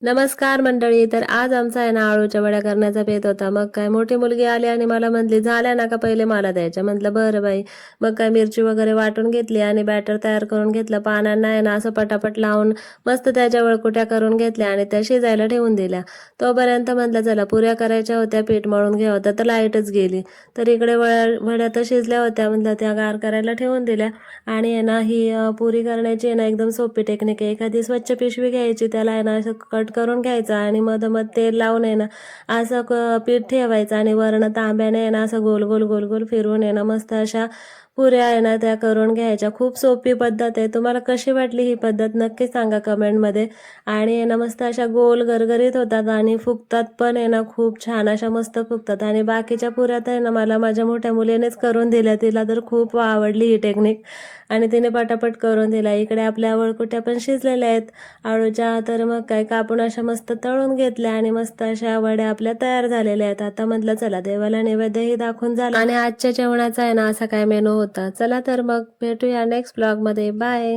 नमस्कार मंडळी. तर आज आमचा आहे ना आळूच्या वड्या करण्याचा बेत होता. मग काय मोठी मुलगी आली आणि मला म्हणली, झाल्या ना का पहिले मला द्यायच्या. म्हटलं बरं बाई. मग काय मिरची वगैरे वाटून घेतली आणि बॅटर तयार करून घेतलं. पानांना आहे ना असं पटापट लावून मस्त त्याच्या वळकुट्या करून घेतल्या आणि त्या शिजायला ठेवून दिल्या. तोपर्यंत म्हटलं चला पुऱ्या करायच्या होत्या, पीठ मळून घ्या होता, तर लाईटच गेली. तर इकडे वड्या तर शिजल्या होत्या, म्हटलं त्या गार करायला ठेवून दिल्या. आणि आहे ना ही पुरी करण्याची आहे ना एकदम सोपी टेक्निक आहे. एखादी स्वच्छ पिशवी घ्यायची, त्याला आहे ना असं कट करून घ्यायचं आणि मधोमध तेल लावून आहे ना असं पीठ ठेवायचं आणि वरण तांब्याने आहे ना असं गोल गोल गोल गोल फिरवून आहे ना मस्त अशा पुऱ्या आहे ना त्या करून घ्यायच्या. खूप सोपी पद्धत आहे. तुम्हाला कशी वाटली ही पद्धत नक्की सांगा कमेंटमध्ये. आणि आहे ना मस्त अशा गोल गरगरीत होतात आणि फुगतात पण आहे ना, खूप छान अशा मस्त फुगतात. आणि बाकीच्या पुऱ्या तर आहे ना मला माझ्या मोठ्या मुलीनेच करून दिल्या. तिला तर खूप आवडली ही टेक्निक आणि तिने पटापट करून दिला. इकडे आपल्या वळकुट्या पण शिजलेल्या आहेत आळूच्या. तर मग काय कापून अशा मस्त तळून घेतल्या आणि मस्त अशा वड्या आपल्या तयार झालेल्या आहेत. आता म्हटलं चला देवाला नैवेद्यही दाखवून झाला आणि आजच्या जेवणाचा आहे ना असा काय मेनू होता. चला तर मग भेटूया नेक्स्ट ब्लॉगमध्ये. बाय.